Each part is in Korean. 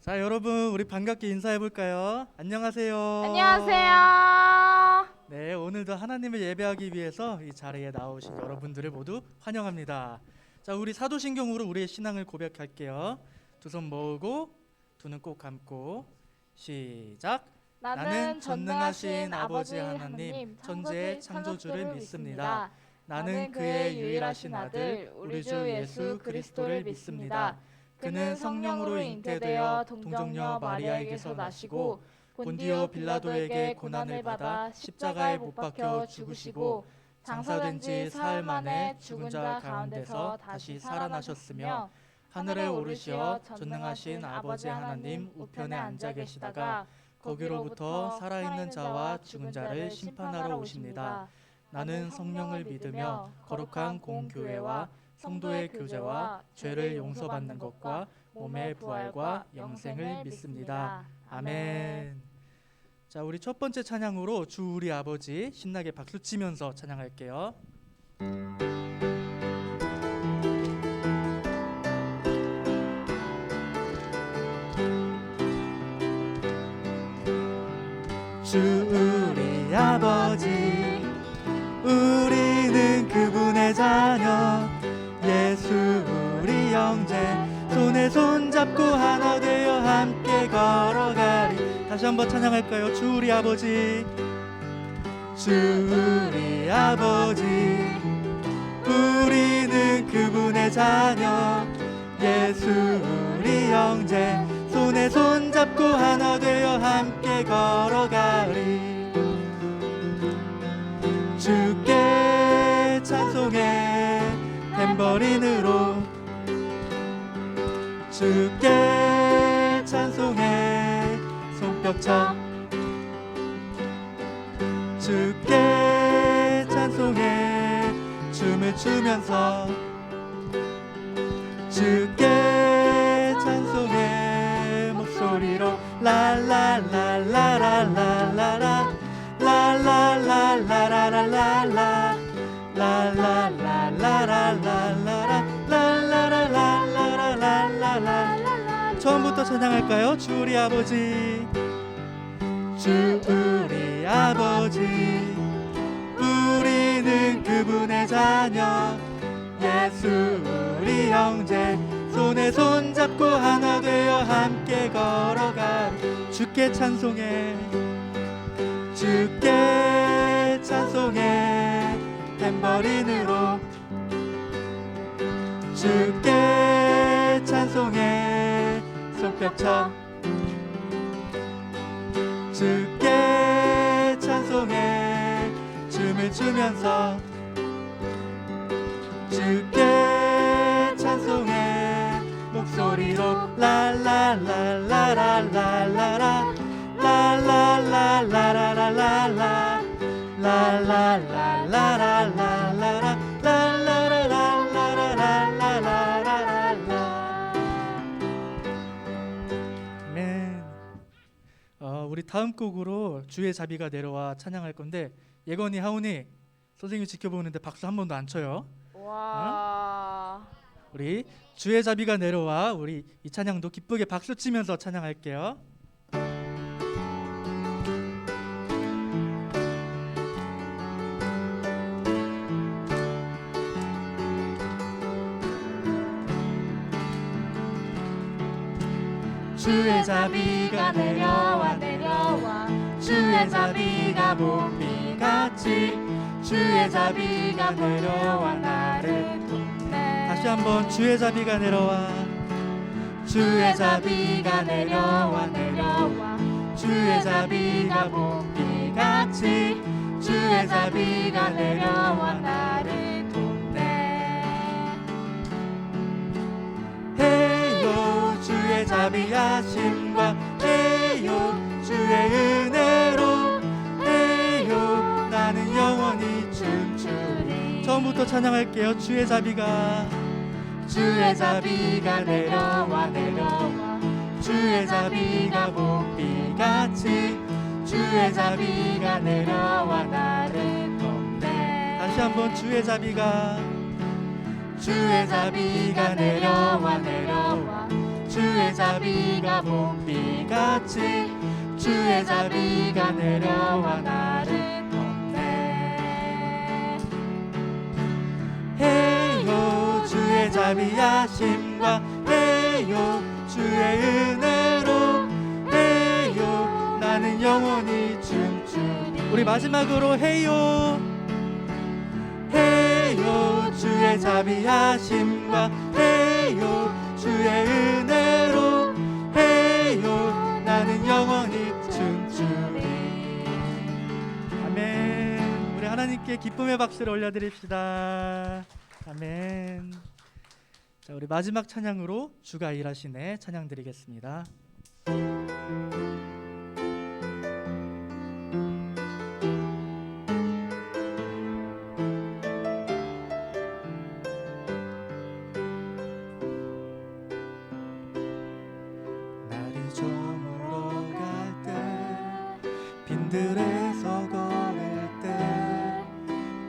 자, 여러분 우리 반갑게 인사해 볼까요? 안녕하세요. 안녕하세요. 네, 오늘도 하나님을 예배하기 위해서 이 자리에 나오신 여러분들을 모두 환영합니다. 자, 우리 사도신경으로 우리의 신앙을 고백할게요. 두 손 모으고 두 눈 꼭 감고 시작. 나는 전능하신 아버지 하나님, 천지의 창조주를 믿습니다. 나는 그의 유일하신 아들, 우리 주 예수 그리스도를 믿습니다. 그는 성령으로 잉태되어 동정녀 마리아에게서 나시고 본디오 빌라도에게 고난을 받아 십자가에 못 박혀 죽으시고 장사된 지 사흘 만에 죽은 자 가운데서 다시 살아나셨으며 하늘에 오르시어 전능하신 아버지 하나님 우편에 앉아 계시다가 거기로부터 살아있는 자와 죽은 자를 심판하러 오십니다. 나는 성령을 믿으며 거룩한 공교회와 성도의 교제와 죄를 용서받는 것과 몸의 부활과 영생을 믿습니다. 아멘. 자, 우리 첫 번째 찬양으로 주 우리 아버지 신나게 박수 치면서 찬양할게요. 주 우리 아버지, 우리는 그분의 자녀, 예수 우리 형제, 손에 손 잡고 하나 되어 함께 걸어가리. 다시 한번 찬양할까요? 주 우리 아버지, 주 우리 아버지, 우리는 그분의 자녀, 예수 우리 형제, 손에 손 잡고 하나 되어 함께 걸어가리. 주께 찬송해 탬버린으로, 주께 찬송해 손뼉쳐, 주께 찬송해 춤을 추면서, 주께 찬송해 목소리로 라라라라라라라 라라라라라라라 라라라라라라라라라라라라라라라. 처음부터 찬양할까요? 주 우리 아버지, 주 우리 아버지, 우리는 그분의 자녀, 예수 우리 형제, 손에 손 잡고 하나 되어 함께 걸어가. 주께 찬송해, 주께 찬송해 탬버린으로, 주께 찬송해 손뼉쳐, 주께 찬송해 춤을 추면서, 주께 찬송해 목소리로 라라라라라라라 라라라라라라라 라라라라라라라라라라라라라라라라라. 아멘. 우리 다음 곡으로 주의 자비가 내려와 찬양할 건데, 예건이 하온이 선생님 지켜보는데 박수 한 번도 안 쳐요. 와. 우리 주의 자비가 내려와, 우리 이 찬양도 기쁘게 박수 치면서 찬양할게요. 주의 자비가 내려와 내려와, 주의 자비가 봄비같이, 주의 자비가 내려와 나를 돕네. 다시 한번 주의 자비가 내려와, 주의 자비가 내려와 내려와, 주의 자비가 봄비같이, 주의 자비가 내려와 나를 돕네. 헤이요 주의 자비하심과, 헤이요 주의 은혜로, 헤이요 나는 영원히 춤추리. 처음부터 찬양할게요. 주의 자비가, 주의 자비가 내려와 내려와, 주의 자비가 봄비같이, 주의 자비가 내려와 나를 돕네. 다시 한번 주의 자비가, 주의 자비가 내려와 내려와, 주의 자비가 봄비같이 주의 자비가 내려와 나를 덮네. 헤이요 주의 자비하심과 헤이요 주의 은혜로 헤이요 나는 영원히 춤추리. 우리 마지막으로 헤이요 헤이요 주의 자비하심과 헤이요 주의 은혜로 헤이요 나는 영원히 춤추리. 아멘. 우리 하나님께 기쁨의 박수를 올려드립시다. 아멘. 자, 우리 마지막 찬양으로 주가 일하시네 찬양 드리겠습니다. 날이 저물어 갈 때 빈들에서 걸을 때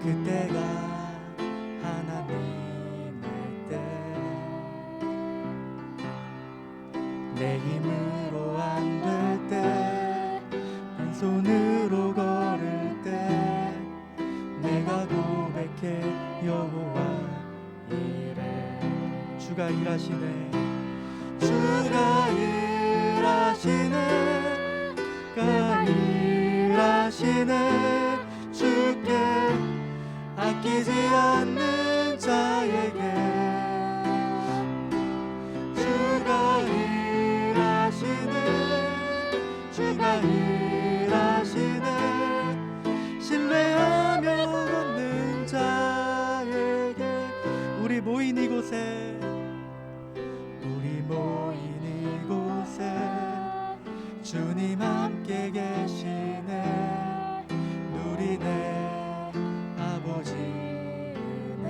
그때가 하나님의 때 내 힘으로 안 될 때 빈손으로 걸을 때 내가 고백해 여호와 이래. 주가 일하시네 주가 일하시네 주가 일하시네 주께 아끼지 않는 자에게 주가 일하시네 주가 일하시네 신뢰하며 걷는 자에게. 우리 모인 이곳에 주님 함께 계시네. 누리네 아버지 은혜.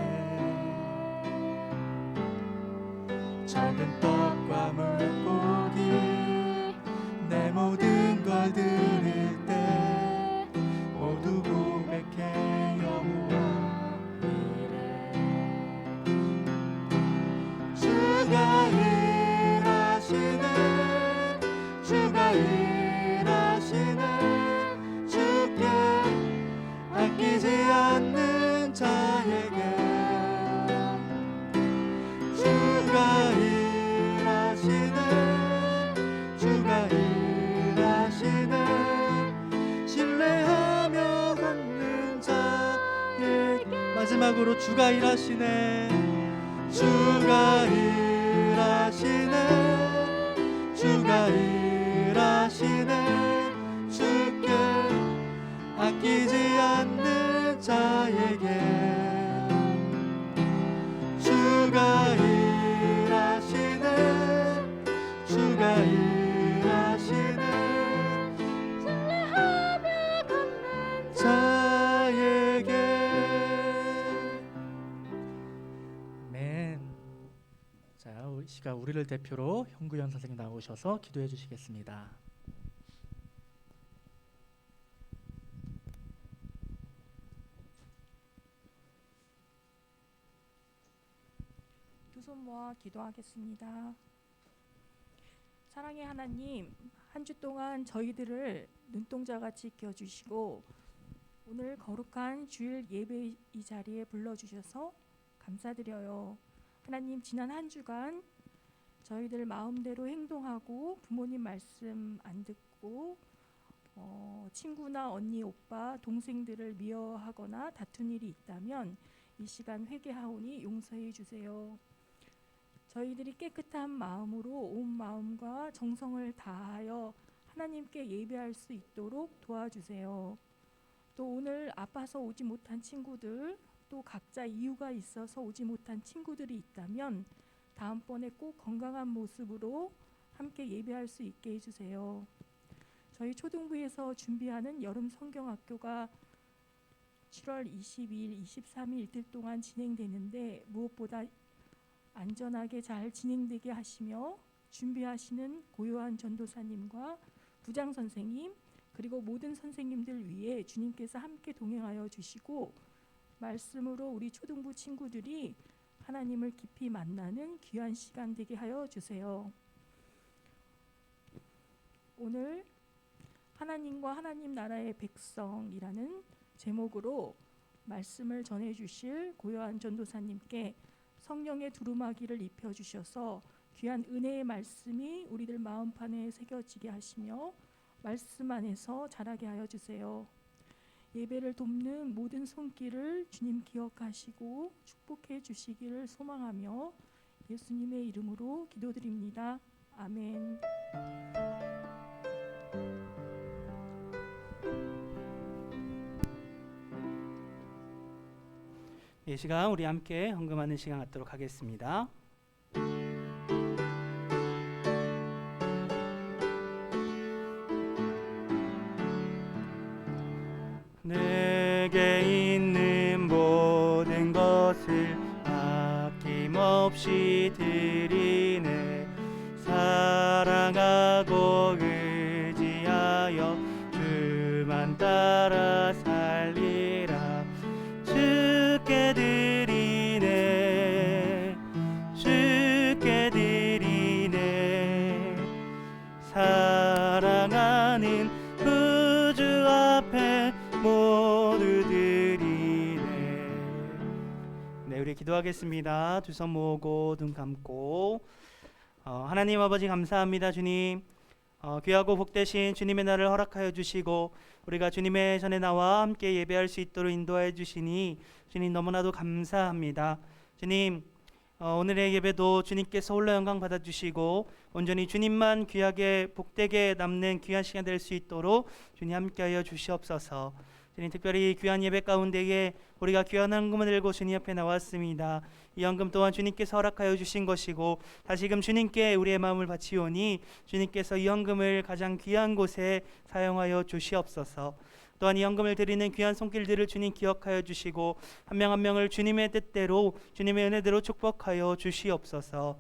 적은 떡과 물고기 내 모든 걸 드릴 때 모두 고백해 여호와 이래. 주가 일하시네 주가 일하시네 주께 아끼지 않는 자에게 주가 일하시네 주가 일하시네 신뢰하며 걷는 자에게. 마지막으로 주가 일하시네 주가 일하시네 주가 일하시네 주께 아끼지 않는 자에게 주가 일하시네 주가 일하시네 신뢰하며 걷는 자에게. 아멘. 자, 이 시간 우리를 대표로 형구현 선생님 나오셔서 기도해 주시겠습니다. 두 손 모아 기도하겠습니다. 사랑의 하나님, 한 주 동안 저희들을 눈동자같이 지켜주시고 오늘 거룩한 주일 예배 이 자리에 불러주셔서 감사드려요. 하나님, 지난 한 주간 저희들 마음대로 행동하고 부모님 말씀 안 듣고 친구나 언니, 오빠, 동생들을 미워하거나 다툰 일이 있다면 이 시간 회개하오니 용서해 주세요. 저희들이 깨끗한 마음으로 온 마음과 정성을 다하여 하나님께 예배할 수 있도록 도와주세요. 또 오늘 아파서 오지 못한 친구들, 또 각자 이유가 있어서 오지 못한 친구들이 있다면 다음번에 꼭 건강한 모습으로 함께 예배할 수 있게 해주세요. 저희 초등부에서 준비하는 여름 성경학교가 7월 22일, 23일 이틀 동안 진행되는데 무엇보다 안전하게 잘 진행되게 하시며 준비하시는 고요한 전도사님과 부장 선생님 그리고 모든 선생님들 위해 주님께서 함께 동행하여 주시고 말씀으로 우리 초등부 친구들이 하나님을 깊이 만나는 귀한 시간 되게 하여 주세요. 오늘 하나님과 하나님 나라의 백성이라는 제목으로 말씀을 전해 주실 고요한 전도사님께 성령의 두루마기를 입혀 주셔서 귀한 은혜의 말씀이 우리들 마음판에 새겨지게 하시며 말씀 안에서 자라게 하여 주세요. 예배를 돕는 모든 손길을 주님 기억하시고 축복해 주시기를 소망하며 예수님의 이름으로 기도드립니다. 아멘. 이 시간 우리 함께 헌금하는 시간 갖도록 하겠습니다. 내게 있는 모든 것을 아낌없이 드리네. 사랑하고 의지하여 주만 따라 살리라. 주께 드리네, 주께 드리네. 사랑하는 구주 앞에 모두 드리네. 네, 우리 기도하겠습니다. 두 손 모으고 눈 감고. 하나님 아버지 감사합니다. 주님, 귀하고 복되신 주님의 날을 허락하여 주시고 우리가 주님의 전에 나와 함께 예배할 수 있도록 인도하여 주시니 주님 너무나도 감사합니다. 주님, 오늘의 예배도 주님께서 홀로 영광 받아주시고 온전히 주님만 귀하게 복되게 남는 귀한 시간 될 수 있도록 주님 함께하여 주시옵소서. 주님, 특별히 귀한 예배 가운데에 우리가 귀한 헌금을 들고 주님 앞에 나왔습니다. 이 헌금 또한 주님께서 허락하여 주신 것이고 다시금 주님께 우리의 마음을 바치오니 주님께서 이 헌금을 가장 귀한 곳에 사용하여 주시옵소서. 또한 이 헌금을 드리는 귀한 손길들을 주님 기억하여 주시고 한 명 한 명을 주님의 뜻대로 주님의 은혜대로 축복하여 주시옵소서.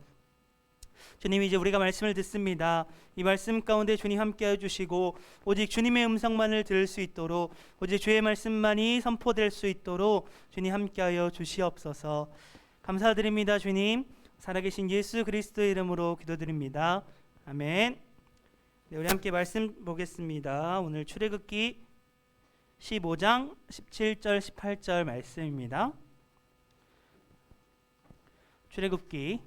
주님, 이제 우리가 말씀을 듣습니다. 이 말씀 가운데 주님 함께하여 주시고 오직 주님의 음성만을 들을 수 있도록 오직 주의 말씀만이 선포될 수 있도록 주님 함께하여 주시옵소서. 감사드립니다. 주님, 살아계신 예수 그리스도의 이름으로 기도드립니다. 아멘. 네, 우리 함께 말씀 보겠습니다. 오늘 출애굽기 15장 17절 18절 말씀입니다. 출애굽기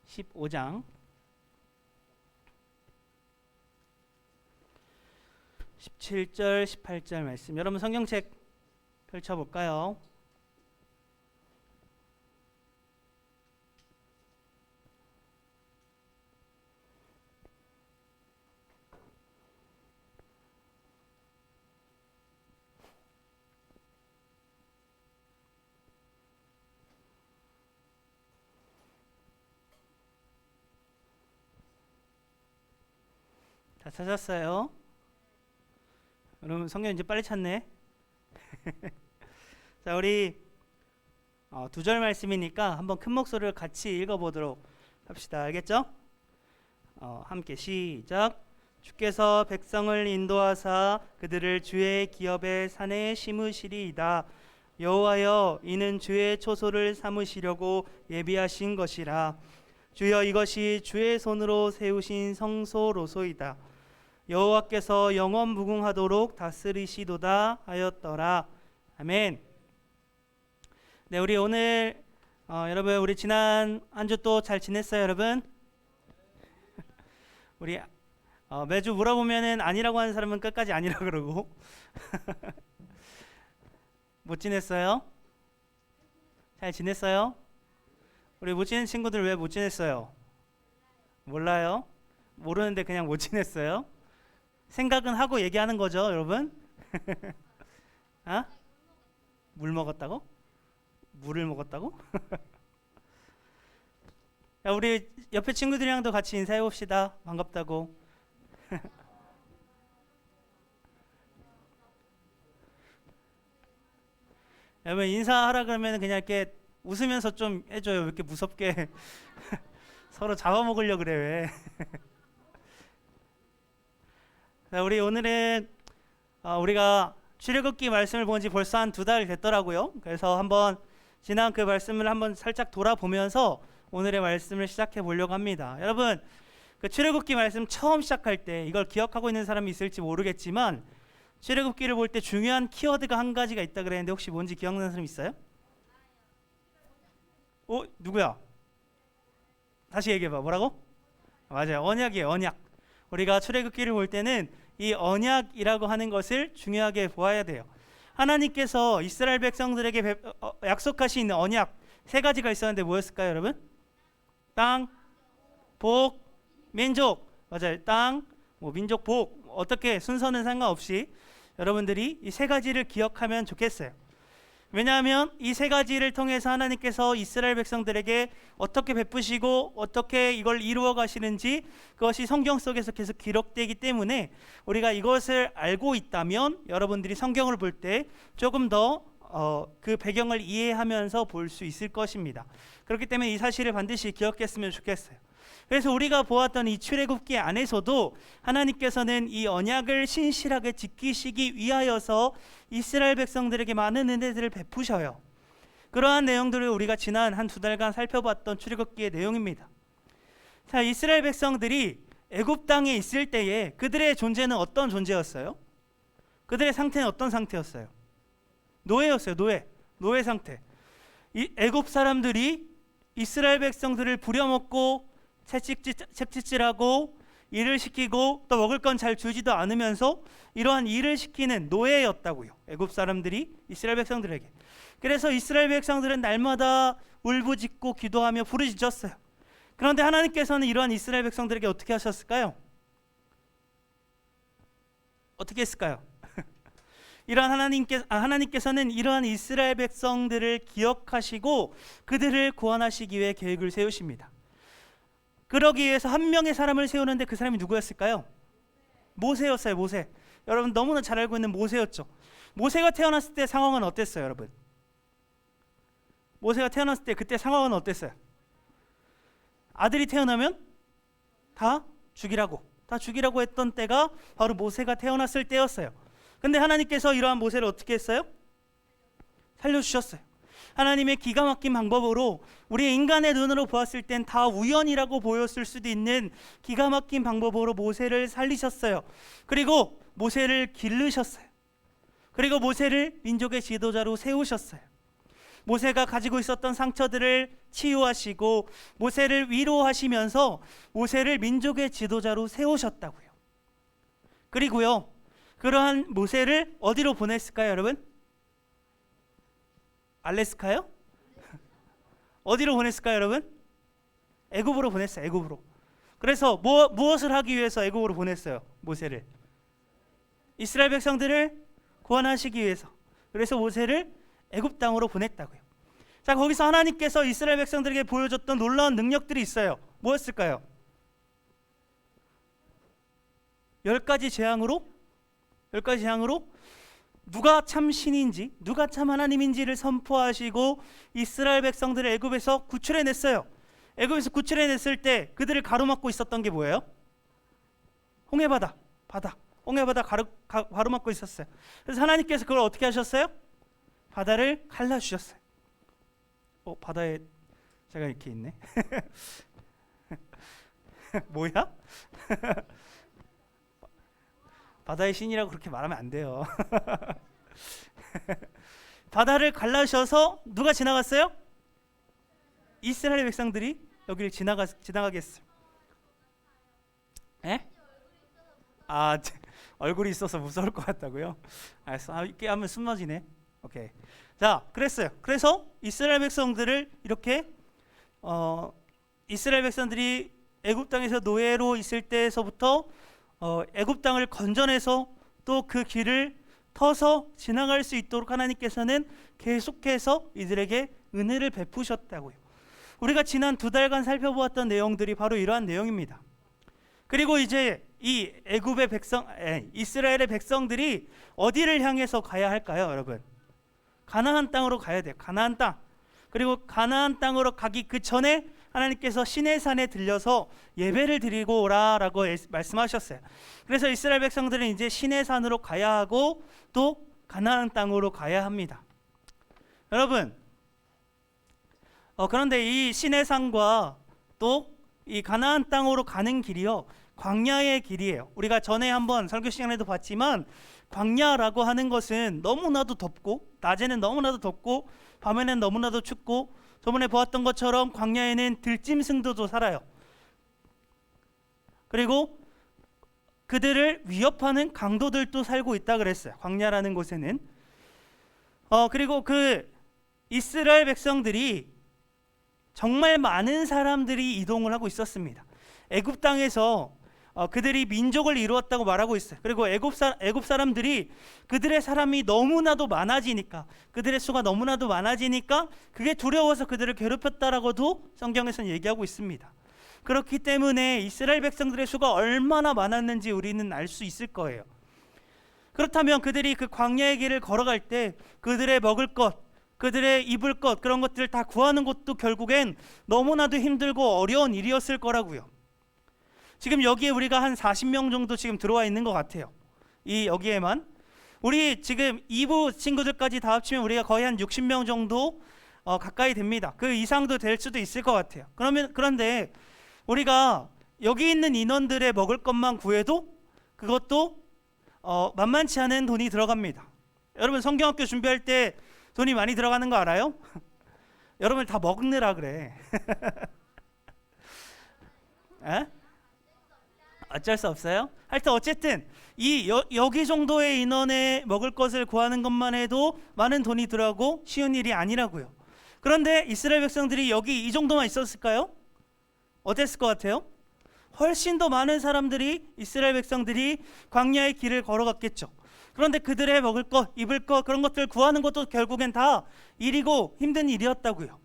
15장 17절 18절 말씀. 여러분 성경책 펼쳐볼까요? 다 찾았어요? 여러분 성경 이제 빨리 찾네. 자, 우리 두 절 말씀이니까 한번 큰 목소리를 같이 읽어보도록 합시다. 알겠죠? 함께 시작. 주께서 백성을 인도하사 그들을 주의 기업의 산에 심으시리이다. 여호와여, 이는 주의 초소를 삼으시려고 예비하신 것이라. 주여, 이것이 주의 손으로 세우신 성소로소이다. 여호와께서 영원 무궁하도록 다스리시도다 하였더라. 아멘. 네, 우리 오늘 여러분 우리 지난 한 주 또 잘 지냈어요, 여러분? 우리 매주 물어보면은 아니라고 하는 사람은 끝까지 아니라 그러고 못 지냈어요? 잘 지냈어요? 우리 못 지낸 친구들 왜 못 지냈어요? 몰라요? 모르는데 그냥 못 지냈어요? 생각은 하고 얘기하는 거죠, 여러분? 아? 물 먹었다고? 물을 먹었다고? 야, 우리 옆에 친구들이랑도 같이 인사해 봅시다. 반갑다고. 여러분 인사하라 그러면 그냥 이렇게 웃으면서 좀 해줘요. 왜 이렇게 무섭게 서로 잡아먹으려 그래 왜? 자, 우리 오늘은 우리가 출애굽기 말씀을 본 지 벌써 한 2달 됐더라고요. 그래서 한번 지난 그 말씀을 한번 살짝 돌아보면서 오늘의 말씀을 시작해 보려고 합니다. 여러분, 그 출애굽기 말씀 처음 시작할 때 이걸 기억하고 있는 사람이 있을지 모르겠지만 출애굽기를 볼 때 중요한 키워드가 한 가지가 있다 그랬는데 혹시 뭔지 기억나는 사람 있어요? 누구야? 다시 얘기해봐. 뭐라고? 맞아요. 언약이에요. 언약. 우리가 출애굽기를 볼 때는 이 언약이라고 하는 것을 중요하게 보아야 돼요. 하나님께서 이스라엘 백성들에게 약속하신 언약 세 가지가 있었는데 뭐였을까요, 여러분? 땅, 복, 민족. 맞아요. 땅, 민족, 복. 어떻게 순서는 상관없이 여러분들이 이 세 가지를 기억하면 좋겠어요. 왜냐하면 이 세 가지를 통해서 하나님께서 이스라엘 백성들에게 어떻게 베푸시고 어떻게 이걸 이루어 가시는지 그것이 성경 속에서 계속 기록되기 때문에 우리가 이것을 알고 있다면 여러분들이 성경을 볼 때 조금 더 그 배경을 이해하면서 볼 수 있을 것입니다. 그렇기 때문에 이 사실을 반드시 기억했으면 좋겠어요. 그래서 우리가 보았던 이 출애굽기 안에서도 하나님께서는 이 언약을 신실하게 지키시기 위하여서 이스라엘 백성들에게 많은 은혜들을 베푸셔요. 그러한 내용들을 우리가 지난 한 두 달간 살펴봤던 출애굽기의 내용입니다. 자, 이스라엘 백성들이 애굽 땅에 있을 때에 그들의 존재는 어떤 존재였어요? 그들의 상태는 어떤 상태였어요? 노예였어요. 노예 상태. 이 애굽 사람들이 이스라엘 백성들을 부려먹고 채찍질하고 일을 시키고 또 먹을 건 잘 주지도 않으면서 이러한 일을 시키는 노예였다고요. 애굽 사람들이 이스라엘 백성들에게. 그래서 이스라엘 백성들은 날마다 울부짖고 기도하며 부르짖었어요. 그런데 하나님께서는 이러한 이스라엘 백성들에게 어떻게 하셨을까요? 어떻게 했을까요? 하나님께서는 이러한 이스라엘 백성들을 기억하시고 그들을 구원하시기 위해 계획을 세우십니다. 그러기 위해서 한 명의 사람을 세우는데 그 사람이 누구였을까요? 모세였어요. 모세. 여러분 너무나 잘 알고 있는 모세였죠. 모세가 태어났을 때 상황은 어땠어요, 여러분? 모세가 태어났을 때 그때 상황은 어땠어요? 아들이 태어나면 다 죽이라고 했던 때가 바로 모세가 태어났을 때였어요. 근데 하나님께서 이러한 모세를 어떻게 했어요? 살려주셨어요. 하나님의 기가 막힌 방법으로 우리 인간의 눈으로 보았을 땐 다 우연이라고 보였을 수도 있는 기가 막힌 방법으로 모세를 살리셨어요. 그리고 모세를 기르셨어요. 그리고 모세를 민족의 지도자로 세우셨어요. 모세가 가지고 있었던 상처들을 치유하시고 모세를 위로하시면서 모세를 민족의 지도자로 세우셨다고요. 그리고요, 그러한 모세를 어디로 보냈을까요, 여러분? 알래스카요? 어디로 보냈을까요, 여러분? 애굽으로 보냈어요. 애굽으로. 그래서 무엇을 하기 위해서 애굽으로 보냈어요? 모세를. 이스라엘 백성들을 구원하시기 위해서. 그래서 모세를 애굽 땅으로 보냈다고요. 자, 거기서 하나님께서 이스라엘 백성들에게 보여줬던 놀라운 능력들이 있어요. 뭐였을까요? 10가지 재앙으로 누가 참 신인지, 누가 참 하나님인지를 선포하시고 이스라엘 백성들을 애굽에서 구출해냈어요. 애굽에서 구출해냈을 때 그들을 가로막고 있었던 게 뭐예요? 홍해바다. 홍해바다 가로막고 있었어요. 그래서 하나님께서 그걸 어떻게 하셨어요? 바다를 갈라주셨어요. 바다에 제가 이렇게 있네. 뭐야? 바다의 신이라고 그렇게 말하면 안 돼요. 바다를 갈라셔서 누가 지나갔어요? 이스라엘 백성들이 여기를 지나가게 했어요. 에? 얼굴이 있어서 무서울 것 같다고요? 알았어. 이렇게 하면 숨 맞이네. 오케이. 자, 그랬어요. 그래서 이스라엘 백성들을 이렇게 이스라엘 백성들이 애굽 땅에서 노예로 있을 때에서부터 애굽 땅을 건져내서 또 그 길을 터서 지나갈 수 있도록 하나님께서는 계속해서 이들에게 은혜를 베푸셨다고요. 우리가 지난 두 달간 살펴보았던 내용들이 바로 이러한 내용입니다. 그리고 이제 이 애굽의 이스라엘의 백성들이 어디를 향해서 가야 할까요, 여러분? 가나안 땅으로 가야 돼요. 가나안 땅. 그리고 가나안 땅으로 가기 그 전에 하나님께서 시내산에 들려서 예배를 드리고 오라라고 말씀하셨어요. 그래서 이스라엘 백성들은 이제 시내산으로 가야 하고 또 가나안 땅으로 가야 합니다. 여러분, 그런데 이 시내산과 또 이 가나안 땅으로 가는 길이요, 광야의 길이에요. 우리가 전에 한번 설교 시간에도 봤지만 광야라고 하는 것은 너무나도 덥고, 낮에는 너무나도 덥고 밤에는 너무나도 춥고, 저번에 보았던 것처럼 광야에는 들짐승들도 살아요. 그리고 그들을 위협하는 강도들도 살고 있다 그랬어요. 광야라는 곳에는. 그리고 그 이스라엘 백성들이 정말 많은 사람들이 이동을 하고 있었습니다. 애굽 땅에서 그들이 민족을 이루었다고 말하고 있어요. 그리고 애굽 사람들이 그들의 사람이 너무나도 많아지니까, 그들의 수가 너무나도 많아지니까 그게 두려워서 그들을 괴롭혔다라고도 성경에서는 얘기하고 있습니다. 그렇기 때문에 이스라엘 백성들의 수가 얼마나 많았는지 우리는 알 수 있을 거예요. 그렇다면 그들이 그 광야의 길을 걸어갈 때 그들의 먹을 것, 그들의 입을 것, 그런 것들을 다 구하는 것도 결국엔 너무나도 힘들고 어려운 일이었을 거라고요. 지금 여기에 우리가 한 40명 정도 지금 들어와 있는 것 같아요. 여기에만 우리 지금 2부 친구들까지 다 합치면 우리가 거의 한 60명 정도 가까이 됩니다. 그 이상도 될 수도 있을 것 같아요. 그런데 우리가 여기 있는 인원들의 먹을 것만 구해도 그것도 만만치 않은 돈이 들어갑니다. 여러분 성경학교 준비할 때 돈이 많이 들어가는 거 알아요? 여러분 다 먹느라 그래. 에? 어쩔 수 없어요? 하여튼 어쨌든 여기 정도의 인원에 먹을 것을 구하는 것만 해도 많은 돈이 들어가고 쉬운 일이 아니라고요. 그런데 이스라엘 백성들이 여기 이 정도만 있었을까요? 어땠을 것 같아요? 훨씬 더 많은 사람들이, 이스라엘 백성들이 광야의 길을 걸어갔겠죠. 그런데 그들의 먹을 것, 입을 것, 그런 것들 구하는 것도 결국엔 다 일이고 힘든 일이었다고요.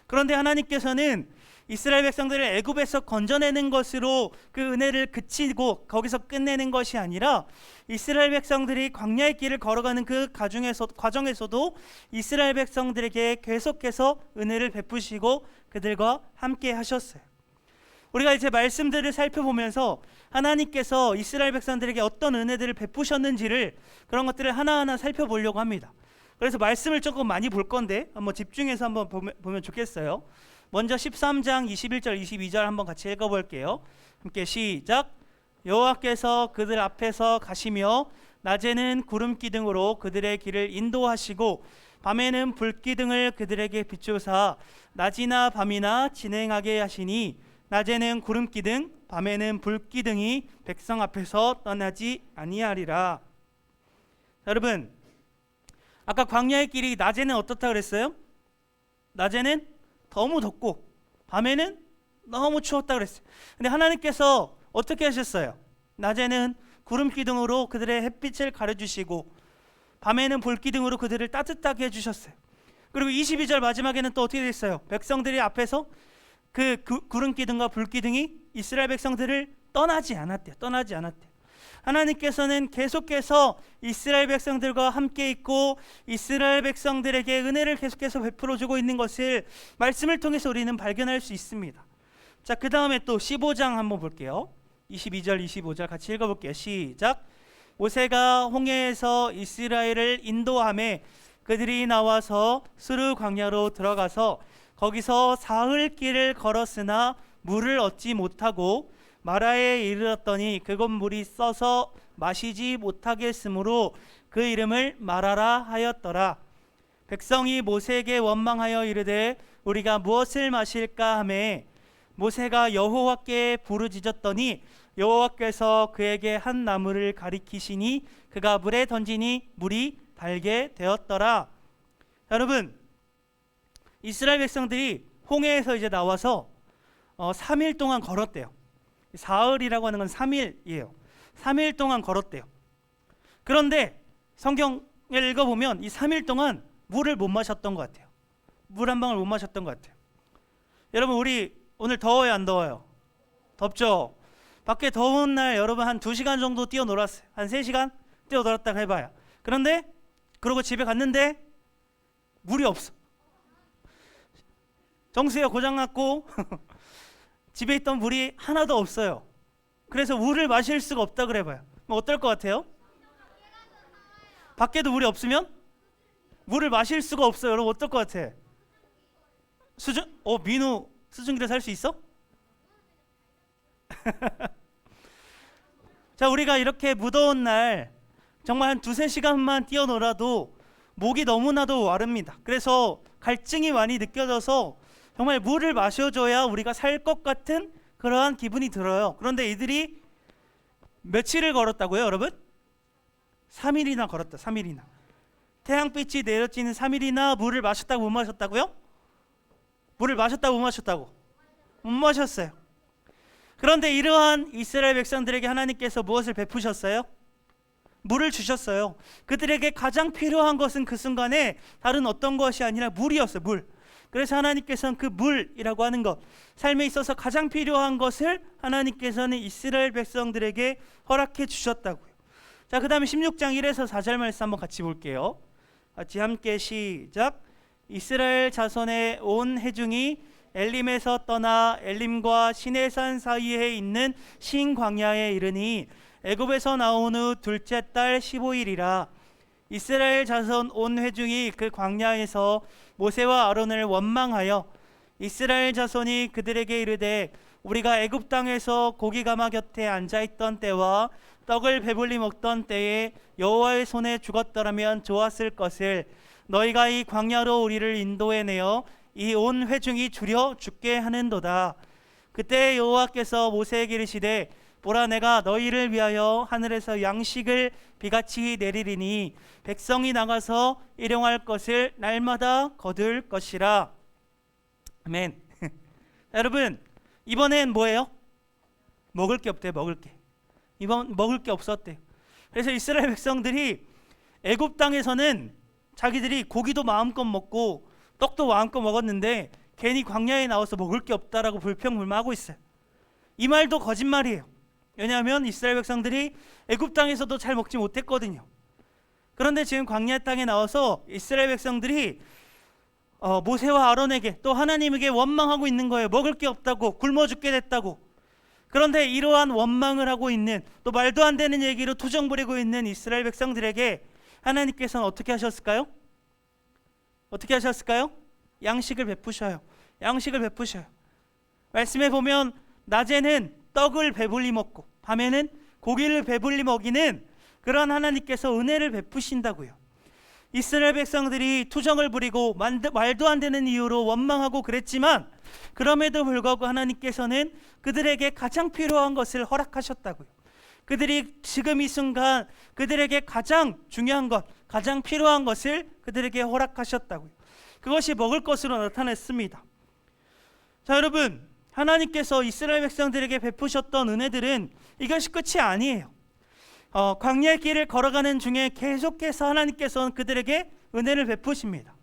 그런데 하나님께서는 이스라엘 백성들을 애굽에서 건져내는 것으로 그 은혜를 그치고 거기서 끝내는 것이 아니라 이스라엘 백성들이 광야의 길을 걸어가는 그 과정에서도 이스라엘 백성들에게 계속해서 은혜를 베푸시고 그들과 함께 하셨어요. 우리가 이제 말씀들을 살펴보면서 하나님께서 이스라엘 백성들에게 어떤 은혜들을 베푸셨는지를, 그런 것들을 하나하나 살펴보려고 합니다. 그래서 말씀을 조금 많이 볼 건데 한번 집중해서 한번 보면 좋겠어요. 먼저 13장 21절 22절 한번 같이 읽어볼게요. 함께 시작. 여호와께서 그들 앞에서 가시며 낮에는 구름 기둥으로 그들의 길을 인도하시고 밤에는 불 기둥을 그들에게 비추사 낮이나 밤이나 진행하게 하시니 낮에는 구름 기둥 밤에는 불 기둥이 백성 앞에서 떠나지 아니하리라. 여러분 아까 광야의 길이 낮에는 어떻다 그랬어요? 낮에는 너무 덥고 밤에는 너무 추웠다 그랬어요. 근데 하나님께서 어떻게 하셨어요? 낮에는 구름 기둥으로 그들의 햇빛을 가려주시고 밤에는 불 기둥으로 그들을 따뜻하게 해주셨어요. 그리고 22절 마지막에는 또 어떻게 됐어요? 백성들이 앞에서 그 구름 기둥과 불 기둥이 이스라엘 백성들을 떠나지 않았대요. 하나님께서는 계속해서 이스라엘 백성들과 함께 있고 이스라엘 백성들에게 은혜를 계속해서 베풀어주고 있는 것을 말씀을 통해서 우리는 발견할 수 있습니다. 자, 그 다음에 또 15장 한번 볼게요. 22절 25절 같이 읽어볼게요. 시작. 모세가 홍해에서 이스라엘을 인도하매 그들이 나와서 수르 광야로 들어가서 거기서 사흘 길을 걸었으나 물을 얻지 못하고 마라에 이르렀더니 그곳 물이 써서 마시지 못하겠으므로 그 이름을 마라라 하였더라. 백성이 모세에게 원망하여 이르되 우리가 무엇을 마실까 하매 모세가 여호와께 부르짖었더니 여호와께서 그에게 한 나무를 가리키시니 그가 물에 던지니 물이 달게 되었더라. 여러분 이스라엘 백성들이 홍해에서 이제 나와서 3일 동안 걸었대요. 사흘이라고 하는 건 3일이에요. 3일 동안 걸었대요. 그런데 성경을 읽어보면 이 3일 동안 물을 못 마셨던 것 같아요. 물 한 방울 못 마셨던 것 같아요. 여러분 우리 오늘 더워요 안 더워요? 덥죠? 밖에 더운 날 여러분 한 2시간 정도 뛰어놀았어요. 한 3시간 뛰어놀았다고 해봐요. 그런데 그러고 집에 갔는데 물이 없어. 정수기가 고장났고 집에 있던 물이 하나도 없어요. 그래서 물을 마실 수가 없다 그래봐요. 어떨 것 같아요? 밖에도 물이 없으면 물을 마실 수가 없어요. 여러분 어떨 것 같아? 민우 수증기를 살 수 있어? 자, 우리가 이렇게 무더운 날 정말 한 2-3시간만 뛰어놀아도 목이 너무나도 마릅니다. 그래서 갈증이 많이 느껴져서 정말 물을 마셔줘야 우리가 살 것 같은 그러한 기분이 들어요. 그런데 이들이 며칠을 걸었다고요, 여러분? 3일이나 걸었다. 3일이나. 태양빛이 내려지는 3일이나 물을 마셨다고 못 마셨다고요? 물을 마셨다고 못 마셨다고? 못 마셨어요. 그런데 이러한 이스라엘 백성들에게 하나님께서 무엇을 베푸셨어요? 물을 주셨어요. 그들에게 가장 필요한 것은 그 순간에 다른 어떤 것이 아니라 물이었어요. 물. 그래서 하나님께서는 그 물이라고 하는 것, 삶에 있어서 가장 필요한 것을 하나님께서는 이스라엘 백성들에게 허락해 주셨다고요. 자, 그 다음에 16장 1에서 4절 말씀 한번 같이 볼게요. 같이 함께 시작. 이스라엘 자손의 온 회중이 엘림에서 떠나 엘림과 시내산 사이에 있는 신광야에 이르니 애굽에서 나온 후 둘째 달 15일이라. 이스라엘 자손 온 회중이 그 광야에서 모세와 아론을 원망하여 이스라엘 자손이 그들에게 이르되 우리가 애굽 땅에서 고기 가마 곁에 앉아있던 때와 떡을 배불리 먹던 때에 여호와의 손에 죽었더라면 좋았을 것을 너희가 이 광야로 우리를 인도해내어 이 온 회중이 줄여 죽게 하는도다. 그때 여호와께서 모세에게 이르시되 보라, 내가 너희를 위하여 하늘에서 양식을 비같이 내리리니 백성이 나가서 일용할 것을 날마다 거둘 것이라. 아멘. 여러분, 이번엔 뭐예요? 먹을 게 없대요. 먹을 게. 이번 먹을 게 없었대요. 그래서 이스라엘 백성들이 애굽 땅에서는 자기들이 고기도 마음껏 먹고 떡도 마음껏 먹었는데 괜히 광야에 나와서 먹을 게 없다라고 불평불만하고 있어요. 이 말도 거짓말이에요. 왜냐하면 이스라엘 백성들이 애굽 땅에서도 잘 먹지 못했거든요. 그런데 지금 광야 땅에 나와서 이스라엘 백성들이 모세와 아론에게 또 하나님에게 원망하고 있는 거예요. 먹을 게 없다고, 굶어 죽게 됐다고. 그런데 이러한 원망을 하고 있는, 또 말도 안 되는 얘기로 투정 부리고 있는 이스라엘 백성들에게 하나님께서는 어떻게 하셨을까요? 어떻게 하셨을까요? 양식을 베푸셔요. 양식을 베푸셔요. 말씀에 보면 낮에는 떡을 배불리 먹고 밤에는 고기를 배불리 먹이는 그런 하나님께서 은혜를 베푸신다고요. 이스라엘 백성들이 투정을 부리고 말도 안 되는 이유로 원망하고 그랬지만 그럼에도 불구하고 하나님께서는 그들에게 가장 필요한 것을 허락하셨다고요. 그들이 지금 이 순간 그들에게 가장 중요한 것, 가장 필요한 것을 그들에게 허락하셨다고요. 그것이 먹을 것으로 나타났습니다. 자, 여러분, 하나님께서 이스라엘 백성들에게 베푸셨던 은혜들은 이것이 끝이 아니에요. 광야의 길을 걸어가는 중에 계속해서 하나님께서는 그들에게 은혜를 베푸십니다.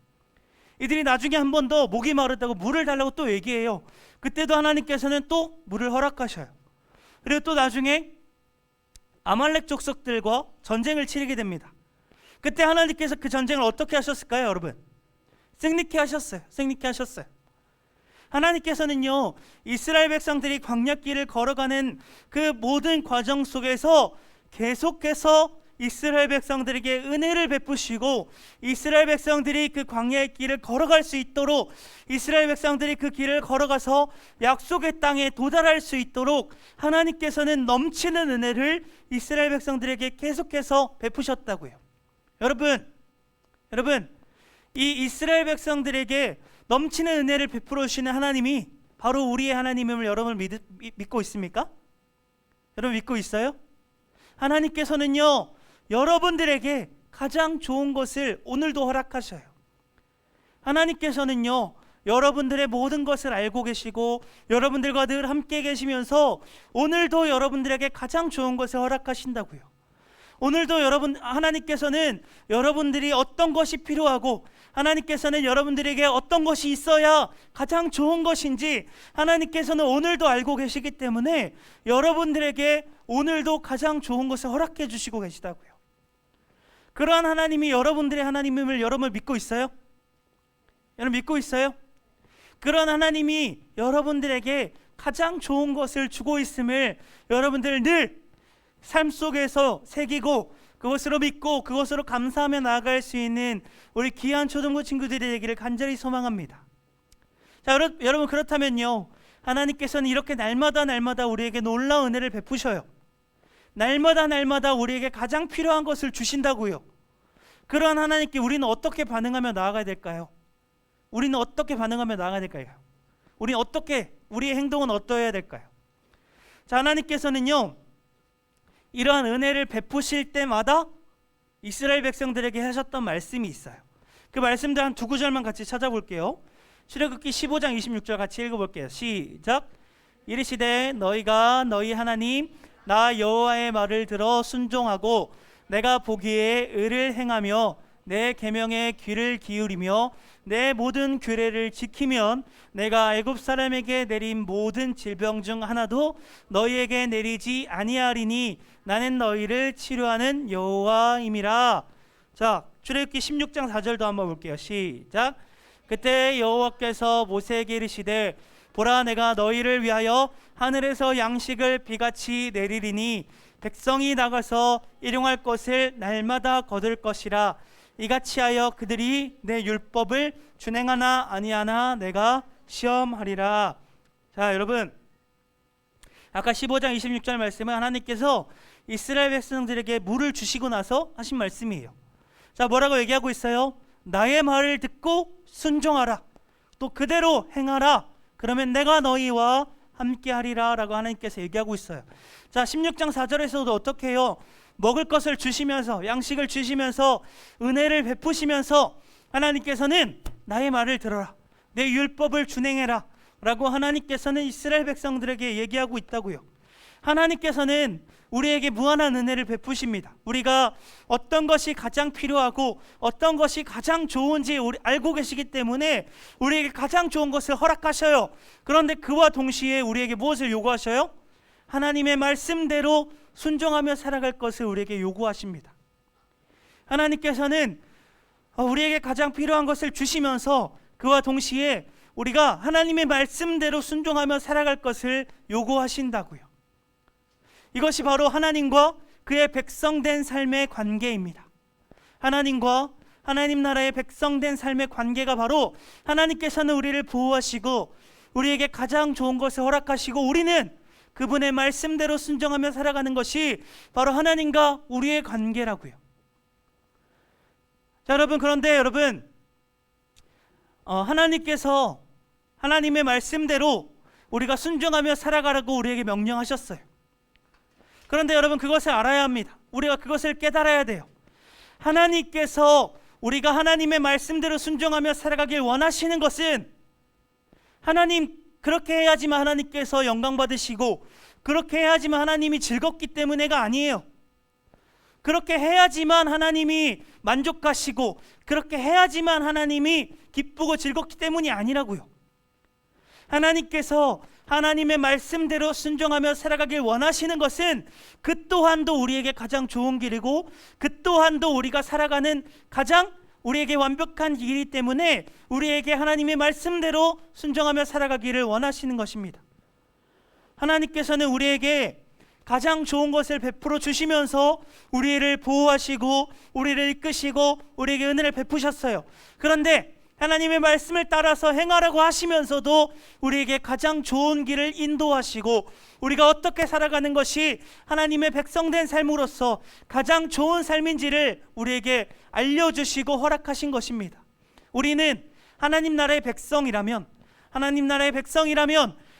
이들이 나중에 한 번 더 목이 마르다고 물을 달라고 또 얘기해요. 그때도 하나님께서는 또 물을 허락하셔요. 그리고 또 나중에 아말렉 족속들과 전쟁을 치르게 됩니다. 그때 하나님께서 그 전쟁을 어떻게 하셨을까요, 여러분? 승리케 하셨어요. 승리케 하셨어요. 하나님께서는요, 이스라엘 백성들이 광야길을 걸어가는 그 모든 과정 속에서 계속해서 이스라엘 백성들에게 은혜를 베푸시고 이스라엘 백성들이 그 광야의 길을 걸어갈 수 있도록, 이스라엘 백성들이 그 길을 걸어가서 약속의 땅에 도달할 수 있도록 하나님께서는 넘치는 은혜를 이스라엘 백성들에게 계속해서 베푸셨다고요. 여러분, 이 이스라엘 백성들에게 넘치는 은혜를 베풀어 주시는 하나님이 바로 우리의 하나님임을 여러분 믿고 있습니까? 여러분 믿고 있어요? 하나님께서는요, 여러분들에게 가장 좋은 것을 오늘도 허락하셔요. 하나님께서는요, 여러분들의 모든 것을 알고 계시고 여러분들과 늘 함께 계시면서 오늘도 여러분들에게 가장 좋은 것을 허락하신다고요. 오늘도 하나님께서는 여러분들이 어떤 것이 필요하고 하나님께서는 여러분들에게 어떤 것이 있어야 가장 좋은 것인지 하나님께서는 오늘도 알고 계시기 때문에 여러분들에게 오늘도 가장 좋은 것을 허락해 주시고 계시다고요. 그러한 하나님이 여러분들의 하나님임을 여러분 믿고 있어요? 여러분 믿고 있어요? 그런 하나님이 여러분들에게 가장 좋은 것을 주고 있음을 여러분들 늘 삶 속에서 새기고 그것으로 믿고 그것으로 감사하며 나아갈 수 있는 우리 귀한 초등부 친구들이 되기를 간절히 소망합니다. 자, 여러분 그렇다면요, 하나님께서는 이렇게 날마다 날마다 우리에게 놀라운 은혜를 베푸셔요. 날마다 날마다 우리에게 가장 필요한 것을 주신다고요. 그러한 하나님께 우리는 어떻게 반응하며 나아가야 될까요? 우리는 어떻게 반응하며 나아가야 될까요? 우리의 행동은 어떠해야 될까요? 자, 하나님께서는요, 이러한 은혜를 베푸실 때마다 이스라엘 백성들에게 하셨던 말씀이 있어요. 그 말씀들 한 두 구절만 같이 찾아볼게요. 출애굽기 15장 26절 같이 읽어볼게요. 시작. 이르시되 너희가 너희 하나님 나 여호와의 말을 들어 순종하고 내가 보기에 의를 행하며 내 계명에 귀를 기울이며 내 모든 규례를 지키면 내가 애굽 사람에게 내린 모든 질병 중 하나도 너희에게 내리지 아니하리니 나는 너희를 치료하는 여호와임이라. 자, 출애굽기 16장 4절도 한번 볼게요. 시작. 그때 여호와께서 모세에게 이르시되 보라 내가 너희를 위하여 하늘에서 양식을 비같이 내리리니 백성이 나가서 일용할 것을 날마다 거둘 것이라. 이같이 하여 그들이 내 율법을 준행하나 아니하나 내가 시험하리라. 자, 여러분, 아까 15장 26절 말씀은 하나님께서 이스라엘 백성들에게 물을 주시고 나서 하신 말씀이에요. 자, 뭐라고 얘기하고 있어요? 나의 말을 듣고 순종하라. 또 그대로 행하라. 그러면 내가 너희와 함께하리라 라고 하나님께서 얘기하고 있어요. 자, 16장 4절에서도 어떻게 해요? 먹을 것을 주시면서, 양식을 주시면서, 은혜를 베푸시면서 하나님께서는 나의 말을 들어라, 내 율법을 준행해라 라고 하나님께서는 이스라엘 백성들에게 얘기하고 있다고요. 하나님께서는 우리에게 무한한 은혜를 베푸십니다. 우리가 어떤 것이 가장 필요하고 어떤 것이 가장 좋은지 알고 계시기 때문에 우리에게 가장 좋은 것을 허락하셔요. 그런데 그와 동시에 우리에게 무엇을 요구하셔요? 하나님의 말씀대로 순종하며 살아갈 것을 우리에게 요구하십니다. 하나님께서는 우리에게 가장 필요한 것을 주시면서 그와 동시에 우리가 하나님의 말씀대로 순종하며 살아갈 것을 요구하신다고요. 이것이 바로 하나님과 그의 백성된 삶의 관계입니다. 하나님과 하나님 나라의 백성된 삶의 관계가 바로 하나님께서는 우리를 보호하시고 우리에게 가장 좋은 것을 허락하시고 우리는 그분의 말씀대로 순종하며 살아가는 것이 바로 하나님과 우리의 관계라고요. 자, 여러분, 그런데 여러분, 하나님께서 하나님의 말씀대로 우리가 순종하며 살아가라고 우리에게 명령하셨어요. 그런데 여러분, 그것을 알아야 합니다. 우리가 그것을 깨달아야 돼요. 하나님께서 우리가 하나님의 말씀대로 순종하며 살아가길 원하시는 것은 하나님 그렇게 해야지만 하나님께서 영광 받으시고 그렇게 해야지만 하나님이 즐겁기 때문에가 아니에요. 그렇게 해야지만 하나님이 만족하시고 그렇게 해야지만 하나님이 기쁘고 즐겁기 때문이 아니라고요. 하나님께서 하나님의 말씀대로 순종하며 살아가길 원하시는 것은 그 또한도 우리에게 가장 좋은 길이고 그 또한도 우리가 살아가는 가장 우리에게 완벽한 길이기 때문에 우리에게 하나님의 말씀대로 순종하며 살아가기를 원하시는 것입니다. 하나님께서는 우리에게 가장 좋은 것을 베풀어 주시면서 우리를 보호하시고 우리를 이끄시고 우리에게 은혜를 베푸셨어요. 그런데 하나님의 말씀을 따라서 행하라고 하시면서도 우리에게 가장 좋은 길을 인도하시고 우리가 어떻게 살아가는 것이 하나님의 백성된 삶으로서 가장 좋은 삶인지를 우리에게 알려주시고 허락하신 것입니다. 우리는 하나님 나라의 백성이라면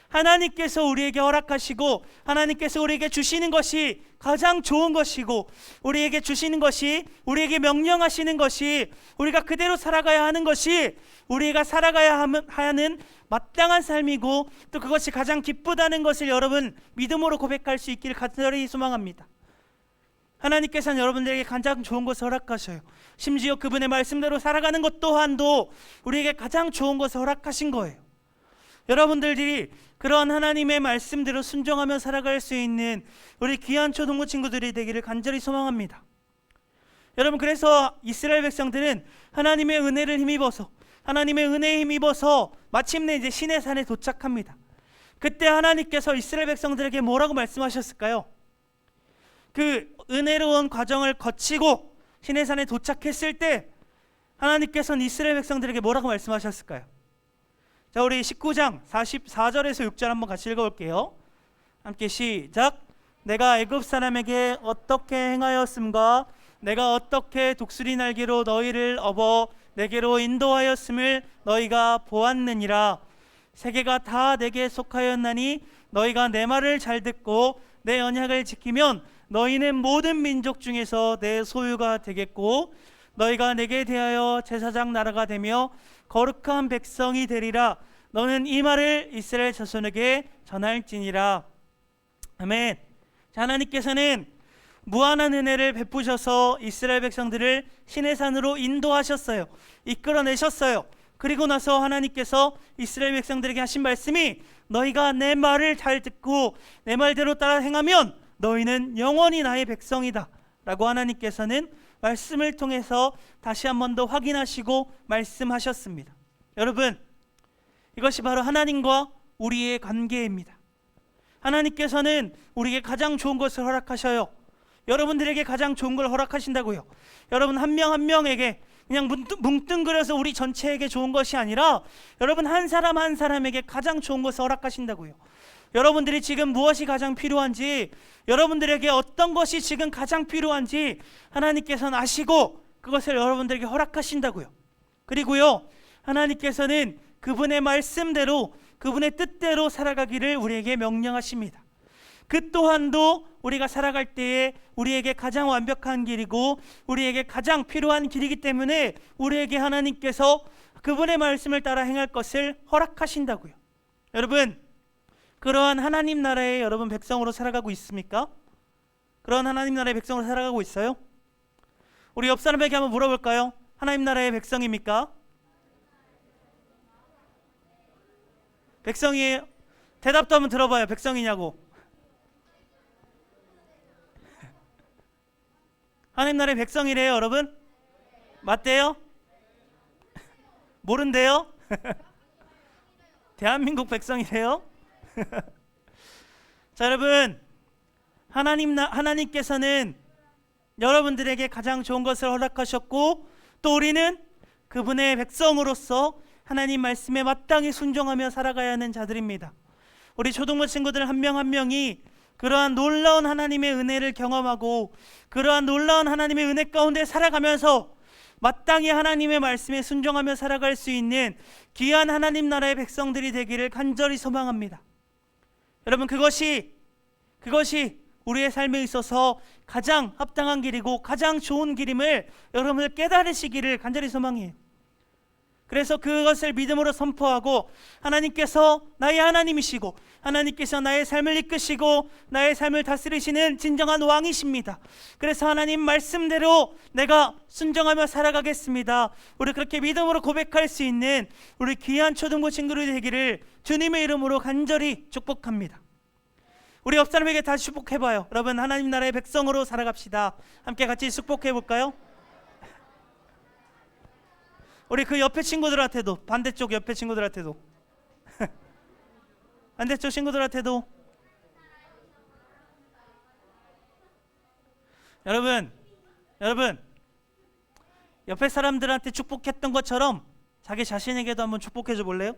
하나님께서 우리에게 허락하시고 하나님께서 우리에게 주시는 것이 가장 좋은 것이고 우리에게 주시는 것이 우리에게 명령하시는 것이 우리가 그대로 살아가야 하는 것이 우리가 살아가야 하는 마땅한 삶이고 또 그것이 가장 기쁘다는 것을 여러분 믿음으로 고백할 수 있기를 간절히 소망합니다. 하나님께서는 여러분들에게 가장 좋은 것을 허락하셔요. 심지어 그분의 말씀대로 살아가는 것 또한도 우리에게 가장 좋은 것을 허락하신 거예요. 여러분들이 그런 하나님의 말씀대로 순종하며 살아갈 수 있는 우리 귀한 초동부 친구들이 되기를 간절히 소망합니다. 여러분, 그래서 이스라엘 백성들은 하나님의 은혜를 힘입어서 마침내 이제 시내산에 도착합니다. 그때 하나님께서 이스라엘 백성들에게 뭐라고 말씀하셨을까요? 그 은혜로운 과정을 거치고 시내산에 도착했을 때 하나님께서는 이스라엘 백성들에게 뭐라고 말씀하셨을까요? 자, 우리 19장 44절에서 6절 한번 같이 읽어볼게요. 함께 시작. 내가 애굽 사람에게 어떻게 행하였음과 내가 어떻게 독수리 날개로 너희를 업어 내게로 인도하였음을 너희가 보았느니라. 세계가 다 내게 속하였나니 너희가 내 말을 잘 듣고 내 언약을 지키면 너희는 모든 민족 중에서 내 소유가 되겠고 너희가 내게 대하여 제사장 나라가 되며 거룩한 백성이 되리라. 너는 이 말을 이스라엘 자손에게 전할지니라. 아멘. 자, 하나님께서는 무한한 은혜를 베푸셔서 이스라엘 백성들을 시내산으로 인도하셨어요. 이끌어내셨어요. 그리고 나서 하나님께서 이스라엘 백성들에게 하신 말씀이 너희가 내 말을 잘 듣고 내 말대로 따라 행하면 너희는 영원히 나의 백성이다 라고 하나님께서는 말씀을 통해서 다시 한 번 더 확인하시고 말씀하셨습니다. 여러분, 이것이 바로 하나님과 우리의 관계입니다. 하나님께서는 우리에게 가장 좋은 것을 허락하셔요. 여러분들에게 가장 좋은 걸 허락하신다고요. 여러분 한 명 한 명에게 그냥 뭉뚱그려서 우리 전체에게 좋은 것이 아니라 여러분 한 사람 한 사람에게 가장 좋은 것을 허락하신다고요. 여러분들이 지금 무엇이 가장 필요한지, 여러분들에게 어떤 것이 지금 가장 필요한지 하나님께서는 아시고 그것을 여러분들에게 허락하신다고요. 그리고요, 하나님께서는 그분의 말씀대로 그분의 뜻대로 살아가기를 우리에게 명령하십니다. 그 또한도 우리가 살아갈 때에 우리에게 가장 완벽한 길이고 우리에게 가장 필요한 길이기 때문에 우리에게 하나님께서 그분의 말씀을 따라 행할 것을 허락하신다고요. 여러분, 그러한 하나님 나라의 여러분 백성으로 살아가고 있습니까? 그러한 하나님 나라의 백성으로 살아가고 있어요? 우리 옆 사람에게 한번 물어볼까요? 하나님 나라의 백성입니까? 백성이에요? 대답도 한번 들어봐요. 백성이냐고. 하나님 나라의 백성이래요, 여러분? 맞대요? 모른대요? 대한민국 백성이래요? 자, 여러분, 하나님께서는 여러분들에게 가장 좋은 것을 허락하셨고 또 우리는 그분의 백성으로서 하나님 말씀에 마땅히 순종하며 살아가야 하는 자들입니다. 우리 초등부 친구들 한 명 한 명이 그러한 놀라운 하나님의 은혜를 경험하고 그러한 놀라운 하나님의 은혜 가운데 살아가면서 마땅히 하나님의 말씀에 순종하며 살아갈 수 있는 귀한 하나님 나라의 백성들이 되기를 간절히 소망합니다. 여러분, 그것이 우리의 삶에 있어서 가장 합당한 길이고 가장 좋은 길임을 여러분들 깨달으시기를 간절히 소망해요. 그래서 그것을 믿음으로 선포하고 하나님께서 나의 하나님이시고 하나님께서 나의 삶을 이끄시고 나의 삶을 다스리시는 진정한 왕이십니다. 그래서 하나님 말씀대로 내가 순종하며 살아가겠습니다. 우리 그렇게 믿음으로 고백할 수 있는 우리 귀한 초등부 친구들이 되기를 주님의 이름으로 간절히 축복합니다. 우리 옆 사람에게 다시 축복해봐요. 여러분, 하나님 나라의 백성으로 살아갑시다. 함께 같이 축복해볼까요? 우리 그 옆에 친구들한테도, 반대쪽 옆에 친구들한테도 반대쪽 친구들한테도 여러분 옆에 사람들한테 축복했던 것처럼 자기 자신에게도 한번 축복해 줘 볼래요?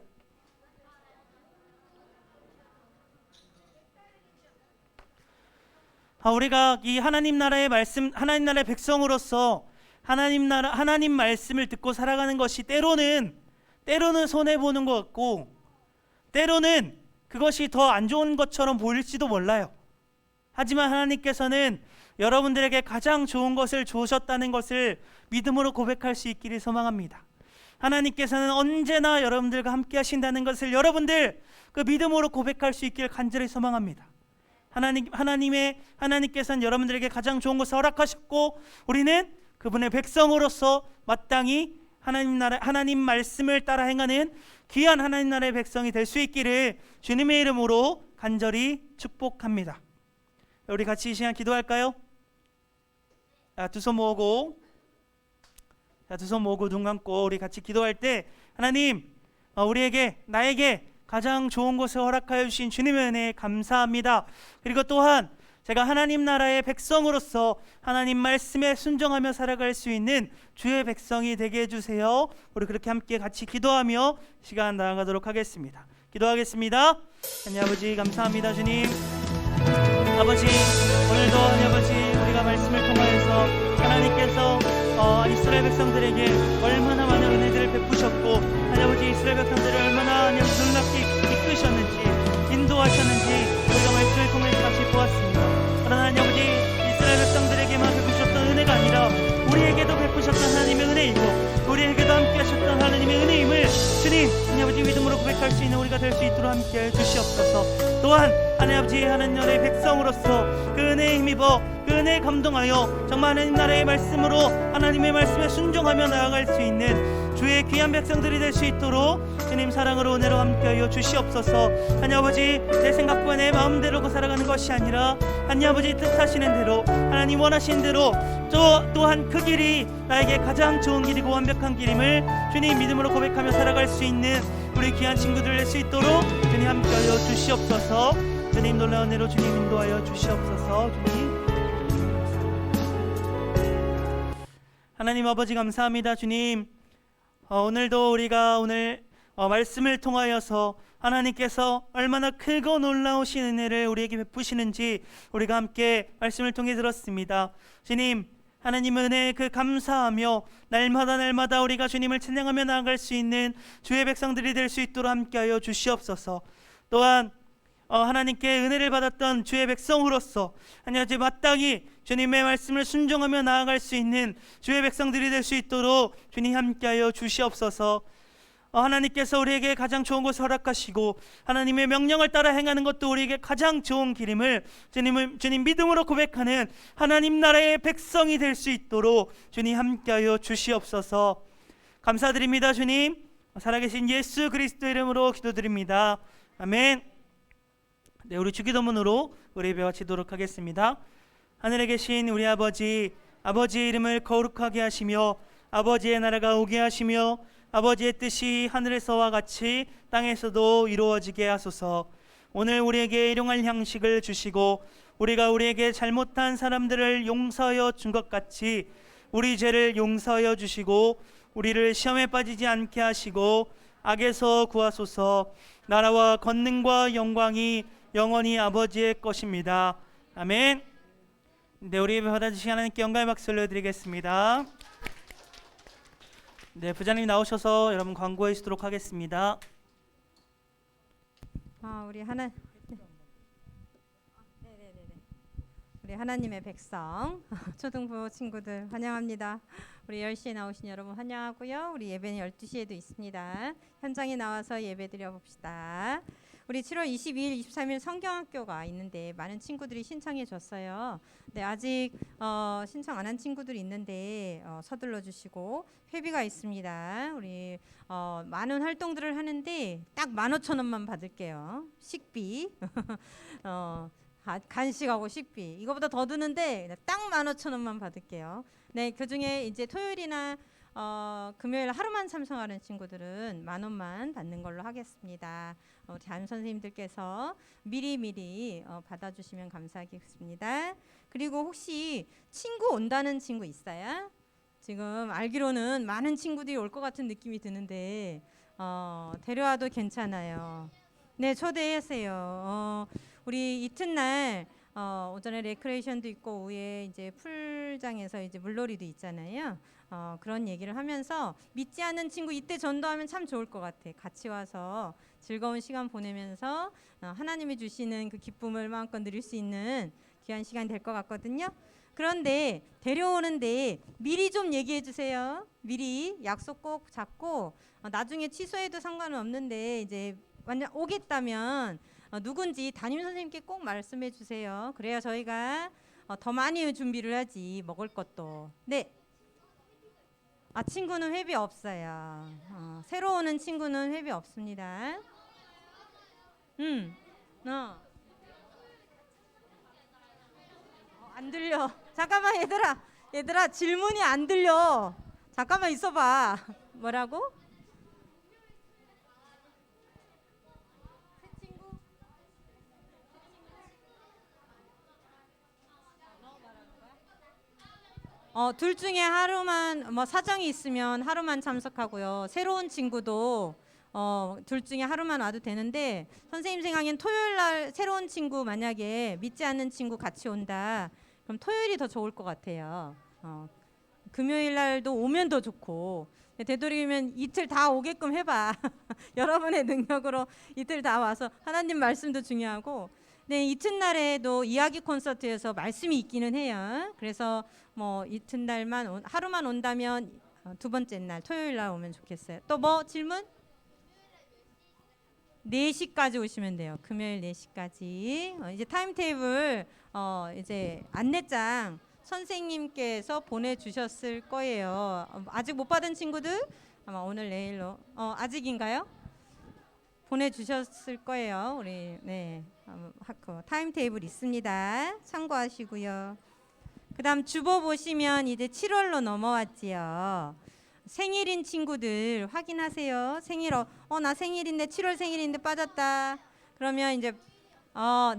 우리가 이 하나님 나라의 말씀, 하나님 나라의 백성으로서 하나님 말씀을 듣고 살아가는 것이 때로는 손해 보는 것 같고 때로는 그것이 더 안 좋은 것처럼 보일지도 몰라요. 하지만 하나님께서는 여러분들에게 가장 좋은 것을 주셨다는 것을 믿음으로 고백할 수 있기를 소망합니다. 하나님께서는 언제나 여러분들과 함께 하신다는 것을 여러분들 그 믿음으로 고백할 수 있기를 간절히 소망합니다. 하나님께서는 여러분들에게 가장 좋은 것을 허락하셨고 우리는 그분의 백성으로서 마땅히 하나님 말씀을 따라 행하는 귀한 하나님 나라의 백성이 될 수 있기를 주님의 이름으로 간절히 축복합니다. 우리 같이 이 시간 기도할까요? 두 손 모으고 눈 감고 우리 같이 기도할 때 하나님, 나에게 가장 좋은 것을 허락하여 주신 주님의 은혜에 감사합니다. 그리고 또한 제가 하나님 나라의 백성으로서 하나님 말씀에 순종하며 살아갈 수 있는 주의 백성이 되게 해주세요. 우리 그렇게 함께 같이 기도하며 시간 나아가도록 하겠습니다. 기도하겠습니다. 하나님 아버지 감사합니다. 주님 아버지, 오늘도 하나님 아버지 우리가 말씀을 통하여서 하나님께서 이스라엘 백성들에게 얼마나 많은 은혜들을 베푸셨고 하나님 아버지 이스라엘 백성들을 얼마나 놀랍게 이끄셨는지 인도하셨는지 우리가 말씀을 통해서 다시 보았습니다. 그러나 하나님 아버지 이스라엘 백성들에게만 베푸셨던 은혜가 아니라 우리에게도 베푸셨던 하나님의 은혜이고 우리에게도 함께 하셨던 하나님의 은혜임을 주님 하나님 아버지 믿음으로 고백할 수 있는 우리가 될 수 있도록 함께 주시옵소서. 또한 하나님 아버지 하나님 나라의 백성으로서 그 은혜에 힘입어 그 은혜에 감동하여 정말 하나님 나라의 말씀으로 하나님의 말씀에 순종하며 나아갈 수 있는 주의 귀한 백성들이 될 수 있도록 주님 사랑으로 은혜로 함께하여 주시옵소서. 하나님 아버지 내 생각과 내 마음대로 살아가는 것이 아니라 하나님 아버지 뜻하시는 대로 하나님 원하시는 대로 또한 그 길이 나에게 가장 좋은 길이고 완벽한 길임을 주님 믿음으로 고백하며 살아갈 수 있는 우리 귀한 친구들 될 수 있도록 주님 함께하여 주시옵소서. 주님 놀라운 은혜로 주님 인도하여 주시옵소서. 주님 하나님 아버지 감사합니다. 주님 오늘도 우리가 오늘 말씀을 통하여서 하나님께서 얼마나 크고 놀라우신 은혜를 우리에게 베푸시는지 우리가 함께 말씀을 통해 들었습니다. 주님 하나님의 은혜에 그 감사하며 날마다 우리가 주님을 찬양하며 나아갈 수 있는 주의 백성들이 될 수 있도록 함께하여 주시옵소서. 또한 하나님께 은혜를 받았던 주의 백성으로서 하나님 마땅히 주님의 말씀을 순종하며 나아갈 수 있는 주의 백성들이 될 수 있도록 주님 함께하여 주시옵소서. 하나님께서 우리에게 가장 좋은 것을 허락하시고 하나님의 명령을 따라 행하는 것도 우리에게 가장 좋은 길임을 주님 믿음으로 고백하는 하나님 나라의 백성이 될 수 있도록 주님 함께하여 주시옵소서. 감사드립니다. 주님 살아계신 예수 그리스도 이름으로 기도드립니다. 아멘. 네, 우리 주기도문으로 우리 예배 마치도록 하겠습니다. 하늘에 계신 우리 아버지의 이름을 거룩하게 하시며 아버지의 나라가 오게 하시며 아버지의 뜻이 하늘에서와 같이 땅에서도 이루어지게 하소서. 오늘 우리에게 일용할 양식을 주시고 우리에게 잘못한 사람들을 용서하여 준 것 같이 우리 죄를 용서하여 주시고 우리를 시험에 빠지지 않게 하시고 악에서 구하소서. 나라와 권능과 영광이 영원히 아버지의 것입니다. 아멘. 네, 우리 예배 받아주신 하나님께 영광의 박수 올려드리겠습니다. 네, 부장님 나오셔서 여러분 광고해 주도록 하겠습니다. 우리 하나님의 백성 초등부 친구들 환영합니다. 우리 10시에 나오신 여러분 환영하고요. 우리 예배는 12시에도 있습니다. 현장에 나와서 예배 드려봅시다. 우리 7월 22일, 23일 성경학교가 있는데 많은 친구들이 신청해 줬어요. 네, 아직 신청 안 한 친구들이 있는데 서둘러 주시고 회비가 있습니다. 우리 많은 활동들을 하는데 딱 15,000원만 받을게요. 식비 간식하고 식비 이거보다 더 드는데 딱 15,000원만 받을게요. 네, 그중에 이제 토요일이나 금요일 하루만 참석하는 친구들은 10,000원만 받는 걸로 하겠습니다. 담임 선생님들께서 미리 받아주시면 감사하겠습니다. 그리고 혹시 친구 온다는 친구 있어요? 지금 알기로는 많은 친구들이 올 것 같은 느낌이 드는데 데려와도 괜찮아요. 네, 초대하세요. 우리 이튿날 오전에 레크레이션도 있고 오후에 이제 풀장에서 이제 물놀이도 있잖아요. 그런 얘기를 하면서 믿지 않는 친구 이때 전도하면 참 좋을 것 같아. 같이 와서 즐거운 시간 보내면서 하나님이 주시는 그 기쁨을 마음껏 누릴 수 있는 귀한 시간 될 것 같거든요. 그런데 데려오는데 미리 좀 얘기해 주세요. 미리 약속 꼭 잡고 나중에 취소해도 상관은 없는데 이제 완전 오겠다면 누군지 담임 선생님께 꼭 말씀해 주세요. 그래야 저희가 더 많이 준비를 하지 먹을 것도. 네. 친구는 회비 없어요. 새로 오는 친구는 회비 없습니다. 안 들려. 잠깐만 얘들아 질문이 안 들려. 잠깐만 있어봐. 뭐라고? 둘 중에 하루만 뭐 사정이 있으면 하루만 참석하고요. 새로운 친구도 둘 중에 하루만 와도 되는데 선생님 생각엔 토요일 날 새로운 친구 만약에 믿지 않는 친구 같이 온다. 그럼 토요일이 더 좋을 것 같아요. 금요일 날도 오면 더 좋고 되도록이면 이틀 다 오게끔 해봐. 여러분의 능력으로 이틀 다 와서 하나님 말씀도 중요하고 네, 이튿날에도 이야기 콘서트에서 말씀이 있기는 해요. 그래서 뭐 이튿날만 하루만 온다면 두 번째 날 토요일 날 오면 좋겠어요. 또 뭐 질문? 4시까지 오시면 돼요. 금요일 4시까지. 이제 타임테이블 이제 안내장 선생님께서 보내주셨을 거예요. 아직 못 받은 친구들 아마 오늘 내일로 아직인가요? 보내주셨을 거예요. 우리 네 학교 타임테이블 있습니다. 참고하시고요. 그다음 주보 보시면 이제 7월로 넘어왔지요. 생일인 친구들 확인하세요. 생일 나 생일인데 7월 생일인데 빠졌다. 그러면 이제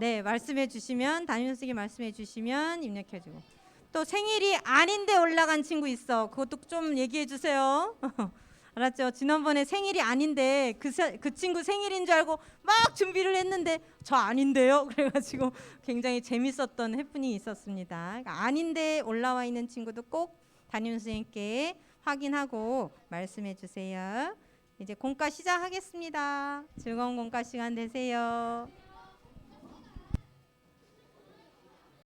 네 말씀해 주시면 담임 선생님이 말씀해 주시면 입력해 주고 또 생일이 아닌데 올라간 친구 있어. 그것도 좀 얘기해 주세요. 알았죠? 지난번에 생일이 아닌데 그 친구 생일인 줄 알고 막 준비를 했는데 저 아닌데요. 그래가지고 굉장히 재밌었던 해프닝이 있었습니다. 그러니까 아닌데 올라와 있는 친구도 꼭 담임 선생님께 확인하고 말씀해 주세요. 이제 공과 시작하겠습니다. 즐거운 공과 시간 되세요.